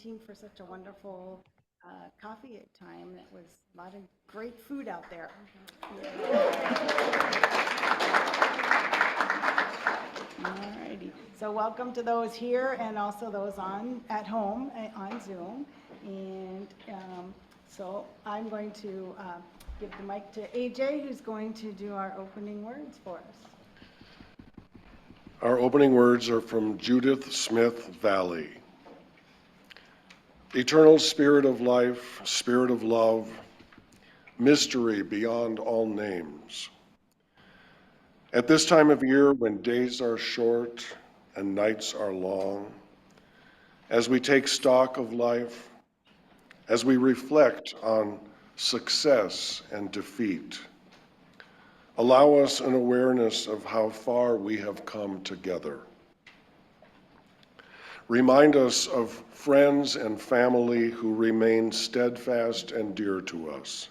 team for such a wonderful coffee time. That was a lot of great food out there. All righty. So welcome to those here and also those at home on Zoom. And so I'm going to give the mic to AJ, who's going to do our opening words for us. Our opening words are from Judith Smith Valley. Eternal Spirit of life, Spirit of love, mystery beyond all names. At this time of year when days are short and nights are long, as we take stock of life, as we reflect on success and defeat, allow us an awareness of how far we have come together. Remind us of friends and family who remain steadfast and dear to us.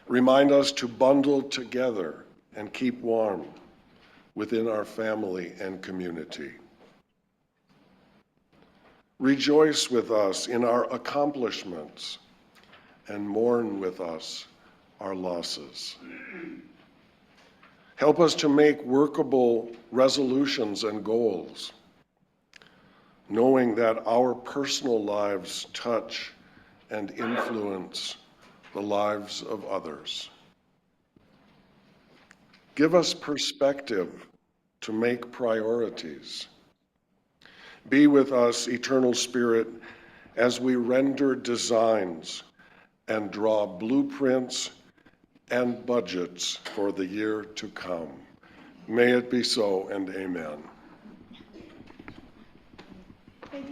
Remind us to bundle together and keep warm within our family and community. Rejoice with us in our accomplishments and mourn with us our losses. Help us to make workable resolutions and goals, knowing that our personal lives touch and influence the lives of others. Give us perspective to make priorities. Be with us, Eternal Spirit, as we render designs and draw blueprints and budgets for the year to come. May it be so, and amen. Okay,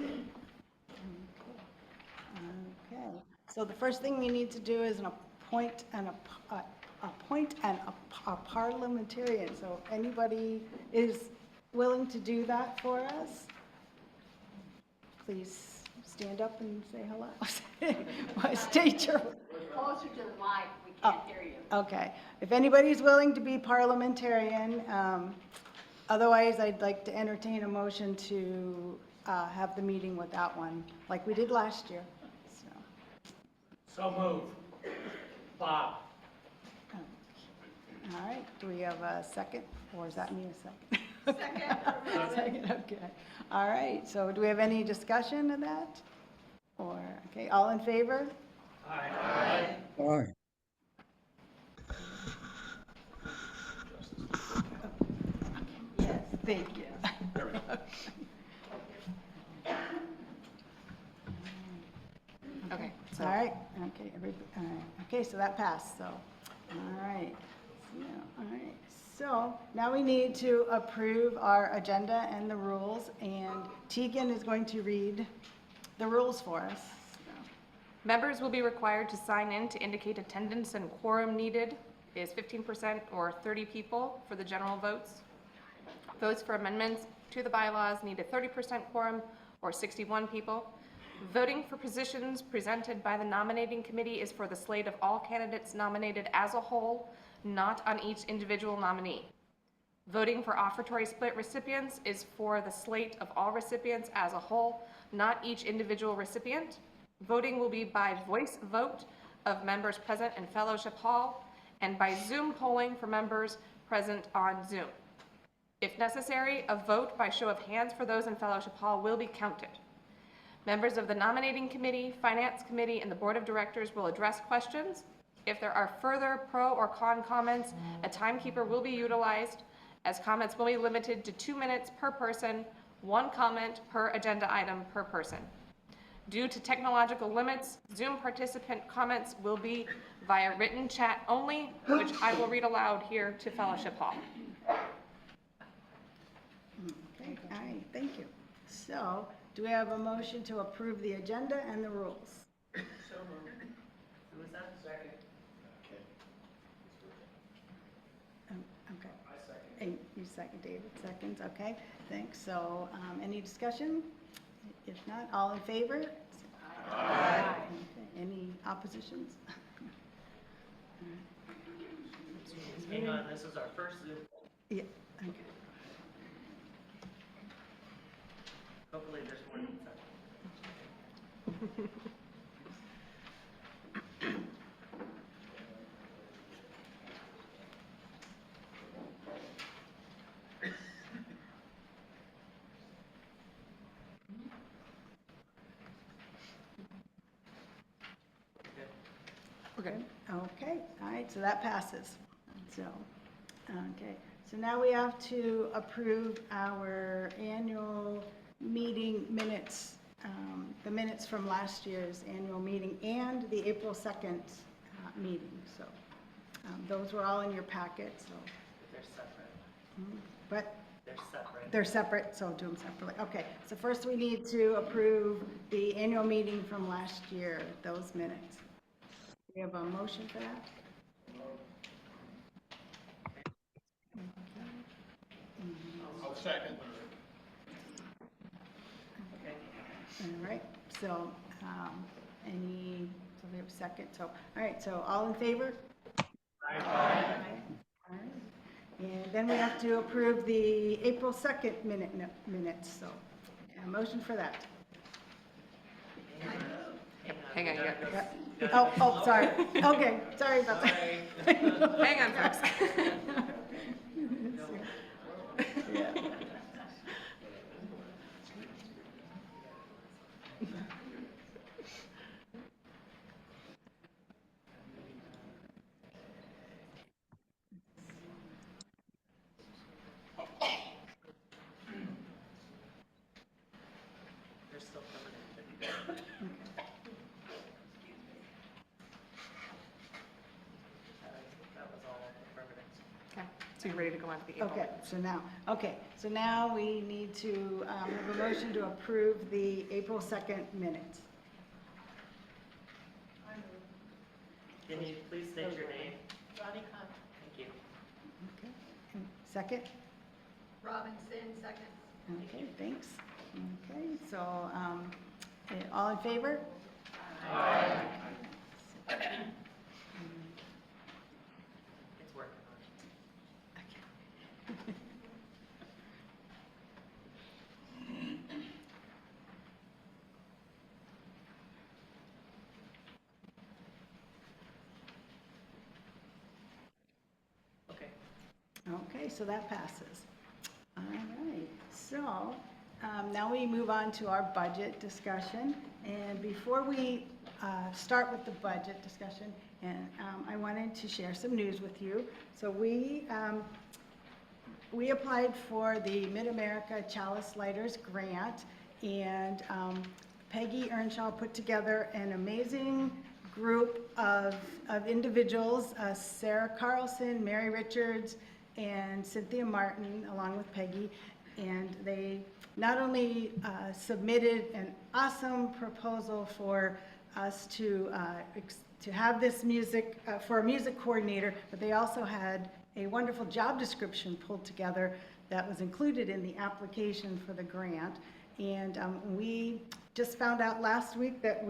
so the first thing we need to do is appoint a parliamentarian. So if anybody is willing to do that for us, please stand up and say hello. State your. Closer to the mic, we can't hear you. Okay, if anybody's willing to be parliamentarian, otherwise I'd like to entertain a motion to have the meeting without one, like we did last year. So move. Bob. All right, do we have a second, or is that me a second? Second, okay. All right, so do we have any discussion of that? Or, okay, all in favor? Aye. Aye. Yes, thank you. Okay. All right, okay, all right, okay, so that passed, so, all right. So now we need to approve our agenda and the rules, and Tegan is going to read the rules for us. Members will be required to sign in to indicate attendance, and quorum needed is 15% or 30 people for the general votes. Votes for amendments to the bylaws need a 30% quorum or 61 people. Voting for positions presented by the nominating committee is for the slate of all candidates nominated as a whole, not on each individual nominee. Voting for offertory split recipients is for the slate of all recipients as a whole, not each individual recipient. Voting will be by voice vote of members present in Fellowship Hall and by Zoom polling for members present on Zoom. If necessary, a vote by show of hands for those in Fellowship Hall will be counted. Members of the nominating committee, finance committee, and the board of directors will address questions. If there are further pro or con comments, a timekeeper will be utilized, as comments will be limited to 2 minutes per person, 1 comment per agenda item per person. Due to technological limits, Zoom participant comments will be via written chat only, which I will read aloud here to Fellowship Hall. Okay, all right, thank you. So, do we have a motion to approve the agenda and the rules? So moved. Who was that? Second. Okay. I second. And you second, David seconds, okay, thanks. So, any discussion? If not, all in favor? Aye. Okay. Any oppositions? Hang on, this is our first Zoom. Yeah, okay. Hopefully there's more than that. Okay. Okay, all right, so that passes. So, okay, so now we have to approve our annual meeting minutes, the minutes from last year's annual meeting and the April 2nd meeting. So those were all in your packet, so, They're separate. but They're separate. they're separate, so do them separately. Okay, so first we need to approve the annual meeting from last year, those minutes. We have a motion for that? I'll second. Okay. All right, so, so we have a second, so, all right, so all in favor? Aye. All right. And then we have to approve the April 2nd minutes, so, a motion for that. Hang on, you got- Oh, sorry, okay, sorry about that. hang on, folks. Yeah. They're still coming in. That was all affirmative. Okay, so you're ready to go on to the April? Okay, so now we need to have a motion to approve the April 2nd minutes. Can you please state your name? Ronnie Con, Thank you. Okay. Second? Robinson, second. Okay, thanks. Okay, so, all in favor? It's working on it. Okay. Okay, so that passes. All right, so now we move on to our budget discussion. And before we start with the budget discussion, and I wanted to share some news with you. So we applied for the Mid-America Chalice Lighters Grant, and Peggy Earnshaw put together an amazing group of individuals, Sarah Carlson, Mary Richards, and Cynthia Martin, along with Peggy. And they not only submitted an awesome proposal for us to have this music, for a music coordinator, but they also had a wonderful job description pulled together that was included in the application for the grant. And we just found out last week that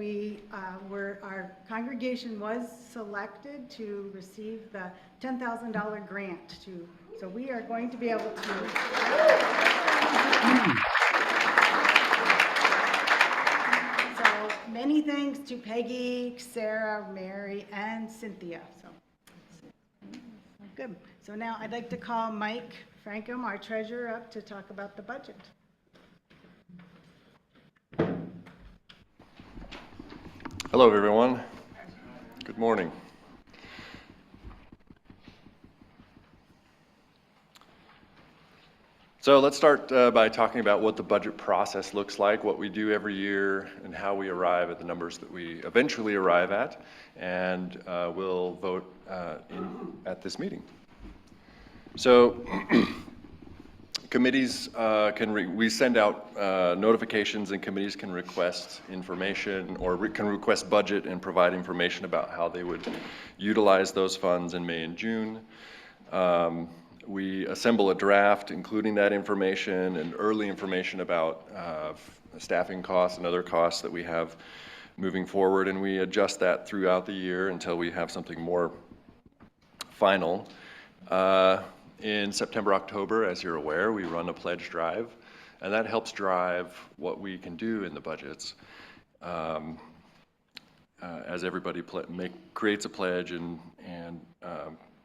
our congregation was selected to receive the $10,000 grant so we are going to be able to. So many thanks to Peggy, Sarah, Mary, and Cynthia. So good. So now I'd like to call Mike Frankum, our treasurer, up to talk about the budget. Hello, everyone. Good morning. So let's start by talking about what the budget process looks like, what we do every year, and how we arrive at the numbers that we eventually arrive at, and we'll vote at this meeting. So committees we send out notifications, and committees can request information or can request budget and provide information about how they would utilize those funds in May and June. We assemble a draft including that information and early information about staffing costs and other costs that we have moving forward, and we adjust that throughout the year until we have something more final. In September, October, as you're aware, we run a pledge drive, and that helps drive what we can do in the budgets. as everybody creates a pledge and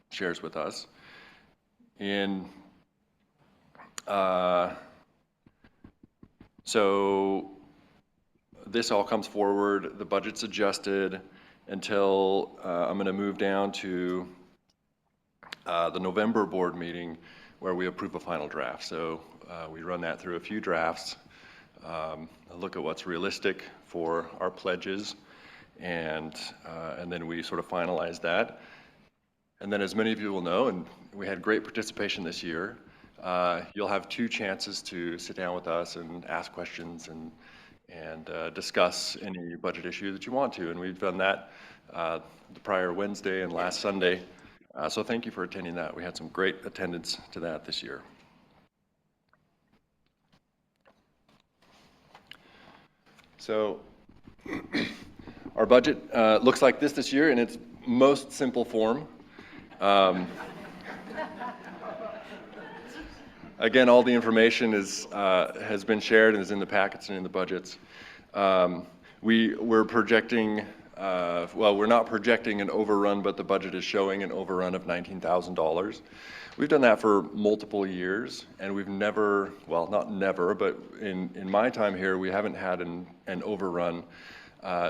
shares with us. So this all comes forward, the budget's adjusted until I'm going to move down to the November board meeting where we approve a final draft. So we run that through a few drafts, look at what's realistic for our pledges, and then we sort of finalize that. And then, as many of you will know, and we had great participation this year, you'll have 2 chances to sit down with us and ask questions and discuss any budget issue that you want to. And we've done that the prior Wednesday and last Sunday. So thank you for attending that. We had some great attendance to that this year. So our budget looks like this year in its most simple form. Again, all the information has been shared and is in the packets and in the budgets. We're projecting, well, we're not projecting an overrun, but the budget is showing an overrun of $19,000. We've done that for multiple years, and we've never, well, not never, but in my time here, we haven't had an overrun.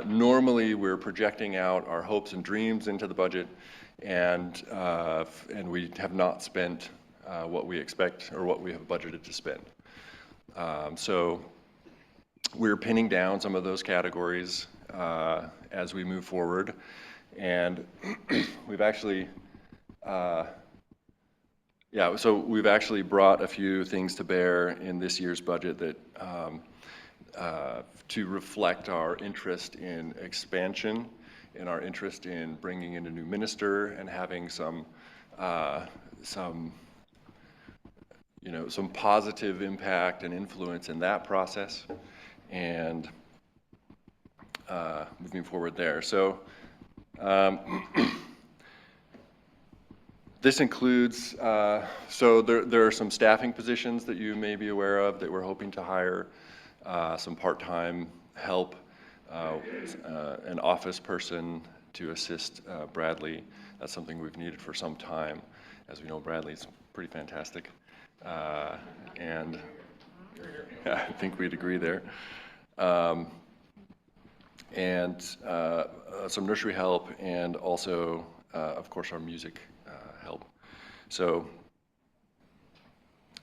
Normally, we're projecting out our hopes and dreams into the budget, and we have not spent what we expect or what we have budgeted to spend. So we're pinning down some of those categories as we move forward, and we've actually, so we've actually brought a few things to bear in this year's budget that to reflect our interest in expansion and our interest in bringing in a new minister and having some positive impact and influence in that process, and moving forward there. So this includes, so there are some staffing positions that you may be aware of that we're hoping to hire, some part-time help, an office person to assist Bradley. That's something we've needed for some time. As we know, Bradley's pretty fantastic. And I think we'd agree there. And some nursery help, and also, of course, our music help. So,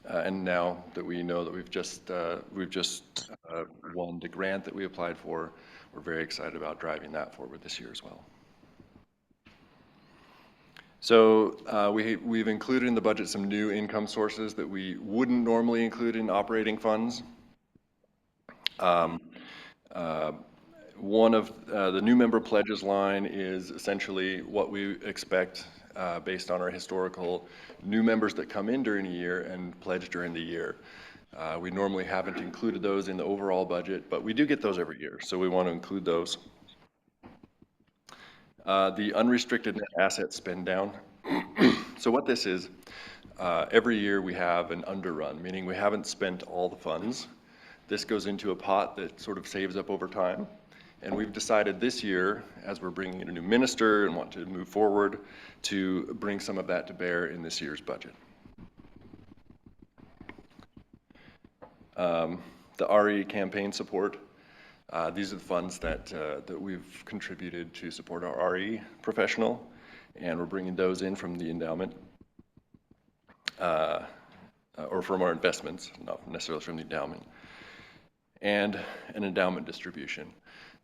and now that we know that we've just won the grant that we applied for, we're very excited about driving that forward this year as well. So we've included in the budget some new income sources that we wouldn't normally include in operating funds. One of the new member pledges line is essentially what we expect based on our historical new members that come in during a year and pledge during the year. We normally haven't included those in the overall budget, but we do get those every year, so we want to include those. The unrestricted net asset spend down. So what this is, every year we have an underrun, meaning we haven't spent all the funds. This goes into a pot that sort of saves up over time. And we've decided this year, as we're bringing in a new minister and want to move forward, to bring some of that to bear in this year's budget. The RE campaign support. These are the funds that we've contributed to support our RE professional, and we're bringing those in from the endowment, or from our investments, not necessarily from the endowment, and an endowment distribution.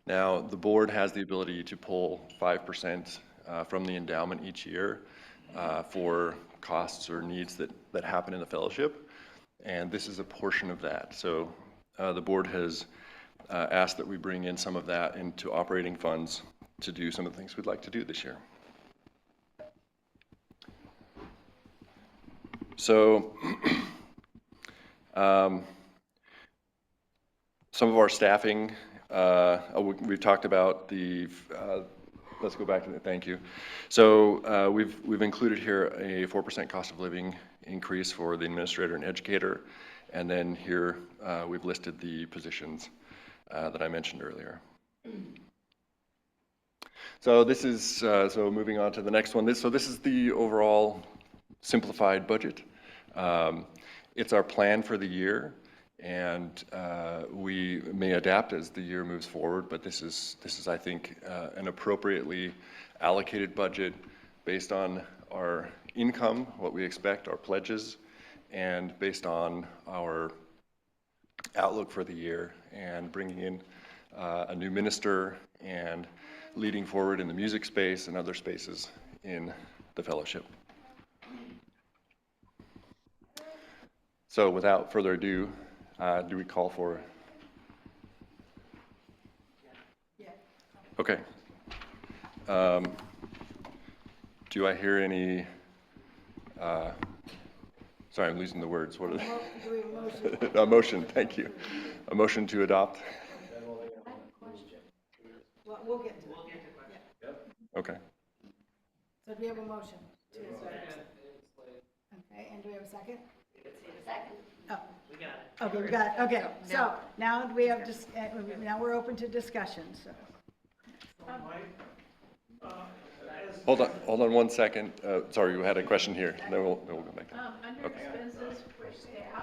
Now, the board has the ability to pull 5% from the endowment each year for costs or needs that happen in the fellowship, and this is a portion of that. So the board has asked that we bring in some of that into operating funds to do some of the things we'd like to do this year. So some of our staffing, we've talked about the, let's go back to that, thank you. So we've included here a 4% cost of living increase for the administrator and educator, and then here we've listed the positions that I mentioned earlier. So this is, so moving on to the next one. So this is the overall simplified budget. It's our plan for the year, and we may adapt as the year moves forward, but this is I think, an appropriately allocated budget based on our income, what we expect, our pledges, and based on our outlook for the year, and bringing in a new minister and leading forward in the music space and other spaces in the fellowship. So without further ado, do we call for? Okay. Do I hear any, sorry, I'm losing the words. What are they? A motion, thank you. A motion to adopt? Well, we'll get to it. Okay. So do we have a motion? Okay, and do we have a second? Second. Oh, We got it. okay, we got it, okay. So now we have just, now we're open to discussion, so. Hold on 1 second. Sorry, you had a question here. Then we'll go back. Under expenses for staff.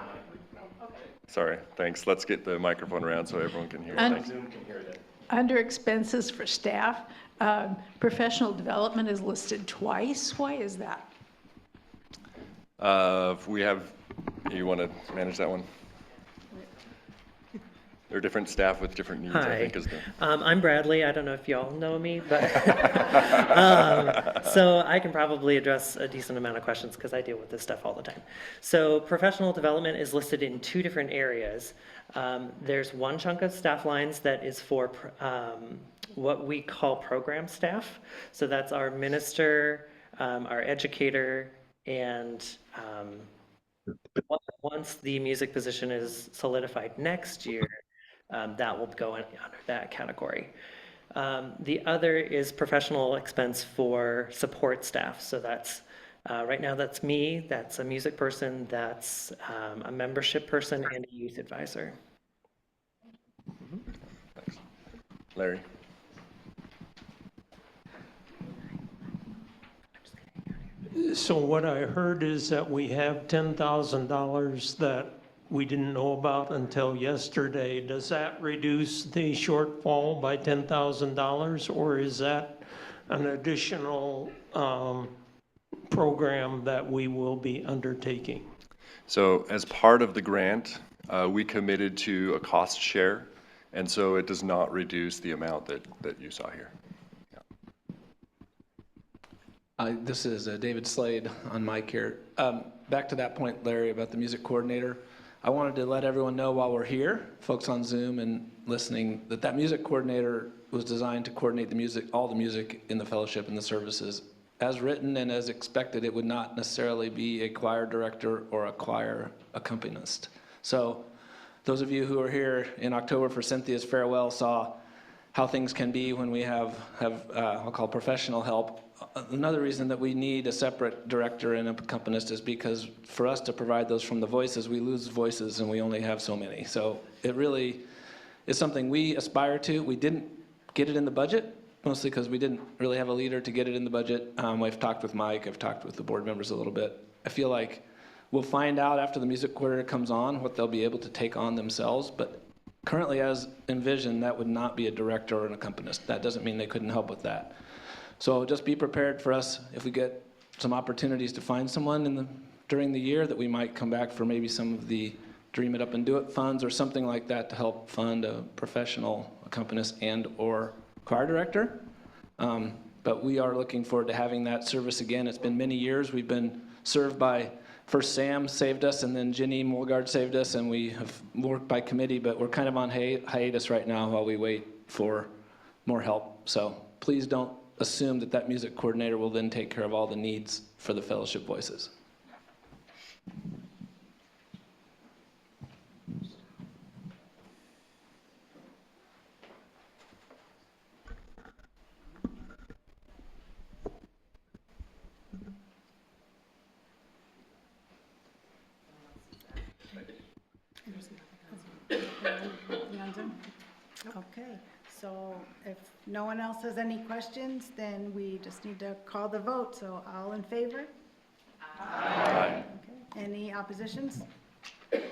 Sorry, thanks. Let's get the microphone around so everyone can hear. Thanks. Under expenses for staff, professional development is listed twice. Why is that? You want to manage that one? There are different staff with different needs, I Hi, think, is the. I'm Bradley. I don't know if y'all know me, but so I can probably address a decent amount of questions because I deal with this stuff all the time. So professional development is listed in 2 different areas. There's one chunk of staff lines that is for what we call program staff. So that's our minister, our educator, and once the music position is solidified next year, that will go under that category. The other is professional expense for support staff. So that's, right now that's me, that's a music person, that's a membership person, and a youth advisor. Thanks. Larry? So what I heard is that we have $10,000 that we didn't know about until yesterday. Does that reduce the shortfall by $10,000, or is that an additional program that we will be undertaking? So as part of the grant, we committed to a cost share, and so it does not reduce the amount that you saw here. This is David Slade on mic here. Back to that point, Larry, about the music coordinator. I wanted to let everyone know while we're here, folks on Zoom and listening, that music coordinator was designed to coordinate the music, all the music in the fellowship and the services. As written and as expected, it would not necessarily be a choir director or a choir accompanist. So those of you who are here in October for Cynthia's farewell saw how things can be when we have I'll call professional help. Another reason that we need a separate director and accompanist is because for us to provide those from the voices, we lose voices and we only have so many. So it really is something we aspire to. We didn't get it in the budget, mostly because we didn't really have a leader to get it in the budget. I've talked with Mike, I've talked with the board members a little bit. I feel like we'll find out after the music coordinator comes on what they'll be able to take on themselves, but currently as envisioned, that would not be a director or an accompanist. That doesn't mean they couldn't help with that. So just be prepared for us if we get some opportunities to find someone during the year that we might come back for maybe some of the Dream It Up and Do It funds or something like that to help fund a professional accompanist and or choir director. But we are looking forward to having that service again. It's been many years. We've been served by, first Sam saved us and then Ginny Mulgard saved us, and we have worked by committee, but we're kind of on hiatus right now while we wait for more help. So please don't assume that music coordinator will then take care of all the needs for the fellowship voices. Okay, so if no one else has any questions, then we just need to call the vote. So all in favor? Aye. Okay. Any oppositions? Yep.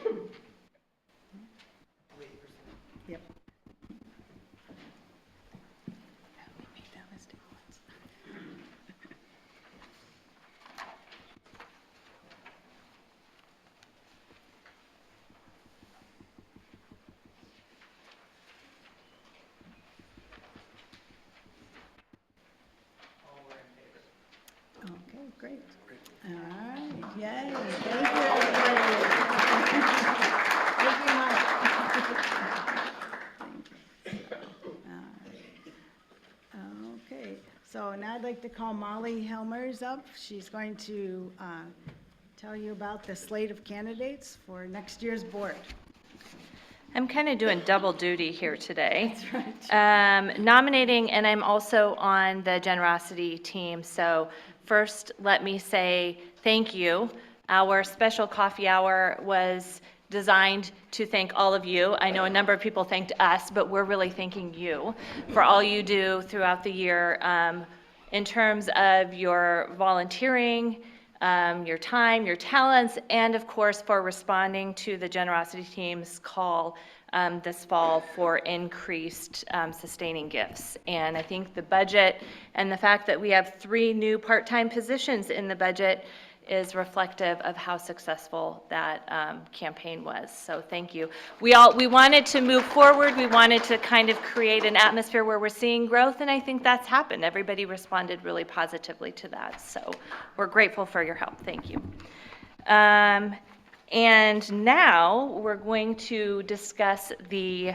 We made that mistake once. Okay, great. All right, yay, thank you, everybody. Thank you, Mike. Thank you. All right. Okay, so now I'd like to call Molly Helmers up. She's going to tell you about the slate of candidates for next year's board. I'm kind of doing double duty here today. That's right. Nominating, and I'm also on the generosity team. So first, let me say thank you. Our special coffee hour was designed to thank all of you. I know a number of people thanked us, but we're really thanking you for all you do throughout the year in terms of your volunteering, your time, your talents, and of course for responding to the generosity team's call this fall for increased sustaining gifts. And I think the budget and the fact that we have 3 new part-time positions in the budget is reflective of how successful that campaign was. So thank you. We wanted to move forward. We wanted to kind of create an atmosphere where we're seeing growth, and I think that's happened. Everybody responded really positively to that. So we're grateful for your help. Thank you. And now we're going to discuss the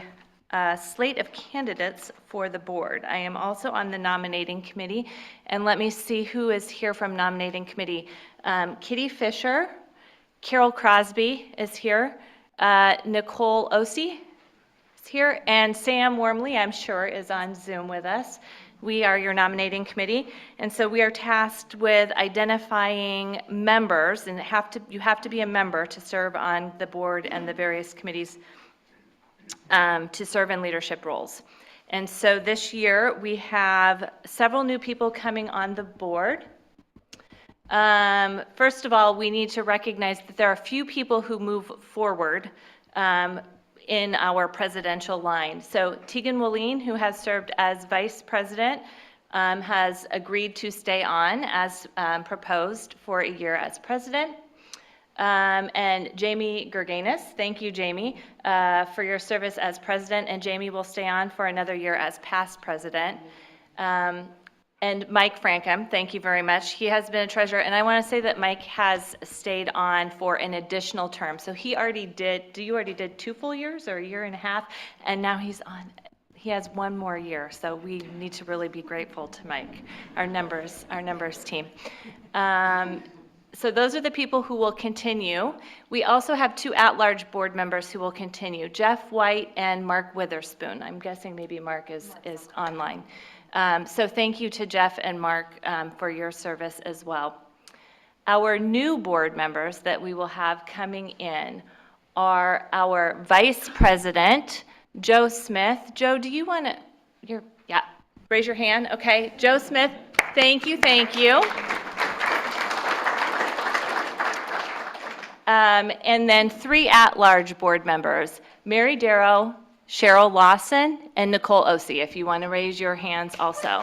slate of candidates for the board. I am also on the nominating committee, and let me see who is here from nominating committee. Kitty Fisher, Carol Crosby is here, Nicole Ossie is here, and Sam Wormley, I'm sure, is on Zoom with us. We are your nominating committee, and so we are tasked with identifying members, and you have to be a member to serve on the board and the various committees to serve in leadership roles. And so this year we have several new people coming on the board. First of all, we need to recognize that there are a few people who move forward in our presidential line. So Tegan Wallin, who has served as vice president, has agreed to stay on as proposed for a year as president. And Jamie Gerganis, thank you, Jamie, for your service as president, and Jamie will stay on for another year as past president. And Mike Frankham, thank you very much. He has been a treasurer, and I want to say that Mike has stayed on for an additional term. So he already did, you already did 2 full years or a year and a half, and now he's on, he has 1 more year. So we need to really be grateful to Mike, our numbers team. So those are the people who will continue. We also have 2 at-large board members who will continue, Jeff White and Mark Witherspoon. I'm guessing maybe Mark is online. So thank you to Jeff and Mark for your service as well. Our new board members that we will have coming in are our Vice President, Joe Smith. Joe, do you want to, yeah, raise your hand. Okay, Joe Smith, thank you, thank you. And then 3 at-large board members, Mary Darrow, Cheryl Lawson, and Nicole Ossie, if you want to raise your hands also.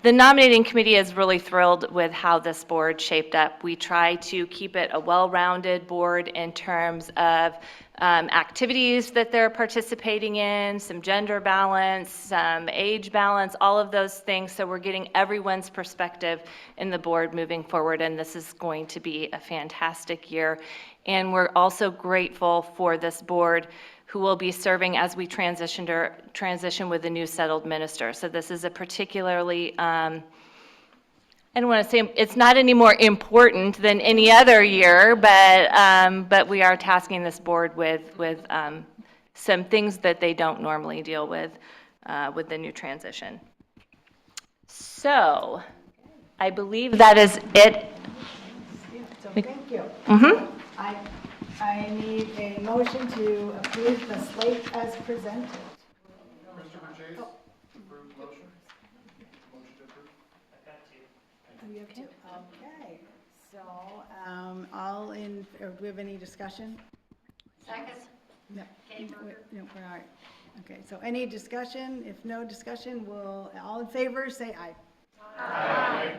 The nominating committee is really thrilled with how this board shaped up. We try to keep it a well-rounded board in terms of activities that they're participating in, some gender balance, some age balance, all of those things. So we're getting everyone's perspective in the board moving forward, and this is going to be a fantastic year. And we're also grateful for this board who will be serving as we transition with the new settled minister. So this is a particularly, I don't want to say it's not any more important than any other year, but we are tasking this board with some things that they don't normally deal with the new transition. So I believe that is it. So thank you. I need a motion to approve the slate as presented. Christopher Chase, approved motion. Motion to approve. I've got two. We have two. Okay, so, all in, or do we have any discussion? Second. No. No, we're all right. Okay, so any discussion? If no discussion, all in favor, say aye. Aye.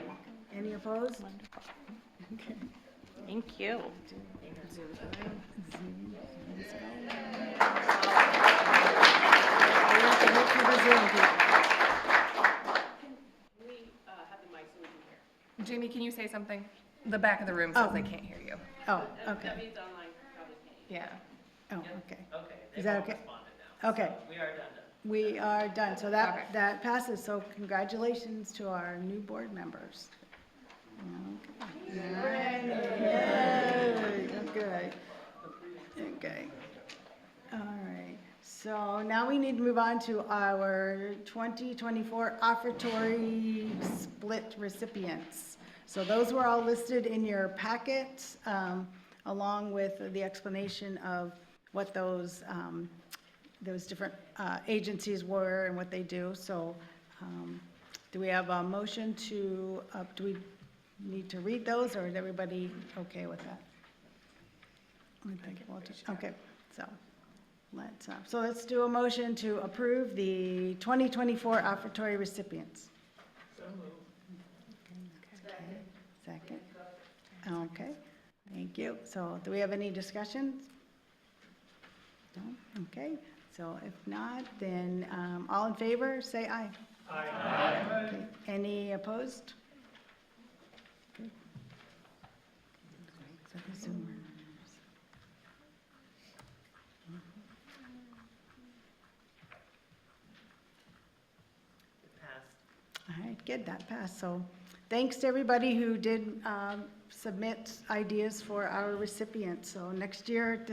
Any opposed? Okay. Thank you. Jamie, can you say something? The back of the room says they can't hear you. Oh, okay. Yeah. Oh, okay. Okay. Is that okay? Okay, We are done. we are done. So Okay. that passes. So congratulations to our new board members. Okay. Yay. Okay. Okay. All right. So now we need to move on to our 2024 offertory split recipients. So those were all listed in your packet, along with the explanation of what those different agencies were and what they do. So do we have a motion to, do we need to read those, or is everybody okay with that? Okay, so let's do a motion to approve the 2024 offertory recipients. Second. Okay, thank you. So do we have any discussions? No? Okay, so if not, then all in favor, say aye. Aye. Okay. Any opposed? Okay. So the Zoomers. Passed. All right, good, that passed. So thanks to everybody who did submit ideas for our recipients. So next year,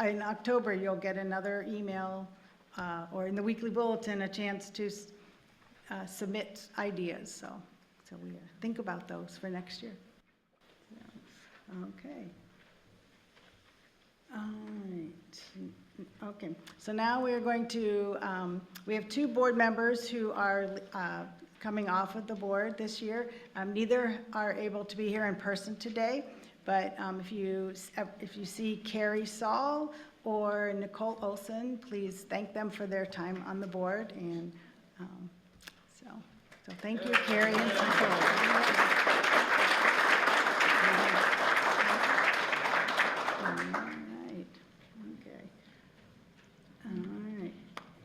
in October, you'll get another email or in the weekly bulletin, a chance to submit ideas. So we think about those for next year. Okay. All right. Okay. So now we're going to, we have two board members who are coming off of the board this year. Neither are able to be here in person today, but if you see Carrie Saul or Nicole Olson, please thank them for their time on the board. And so thank you, Carrie and Nicole.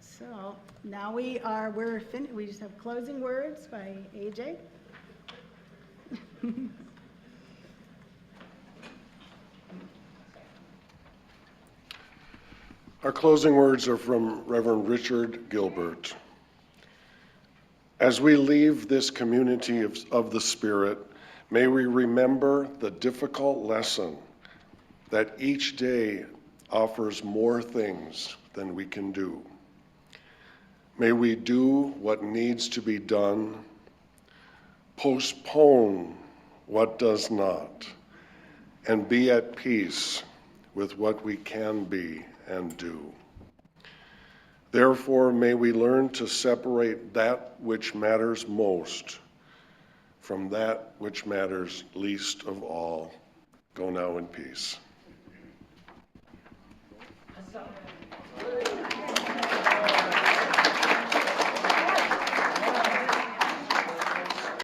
So now we're finished. We just have closing words by AJ. Our closing words are from Reverend Richard Gilbert. As we leave this community of the Spirit, may we remember the difficult lesson that each day offers more things than we can do. May we do what needs to be done, postpone what does not, and be at peace with what we can be and do. Therefore, may we learn to separate that which matters most from that which matters least of all. Go now in peace.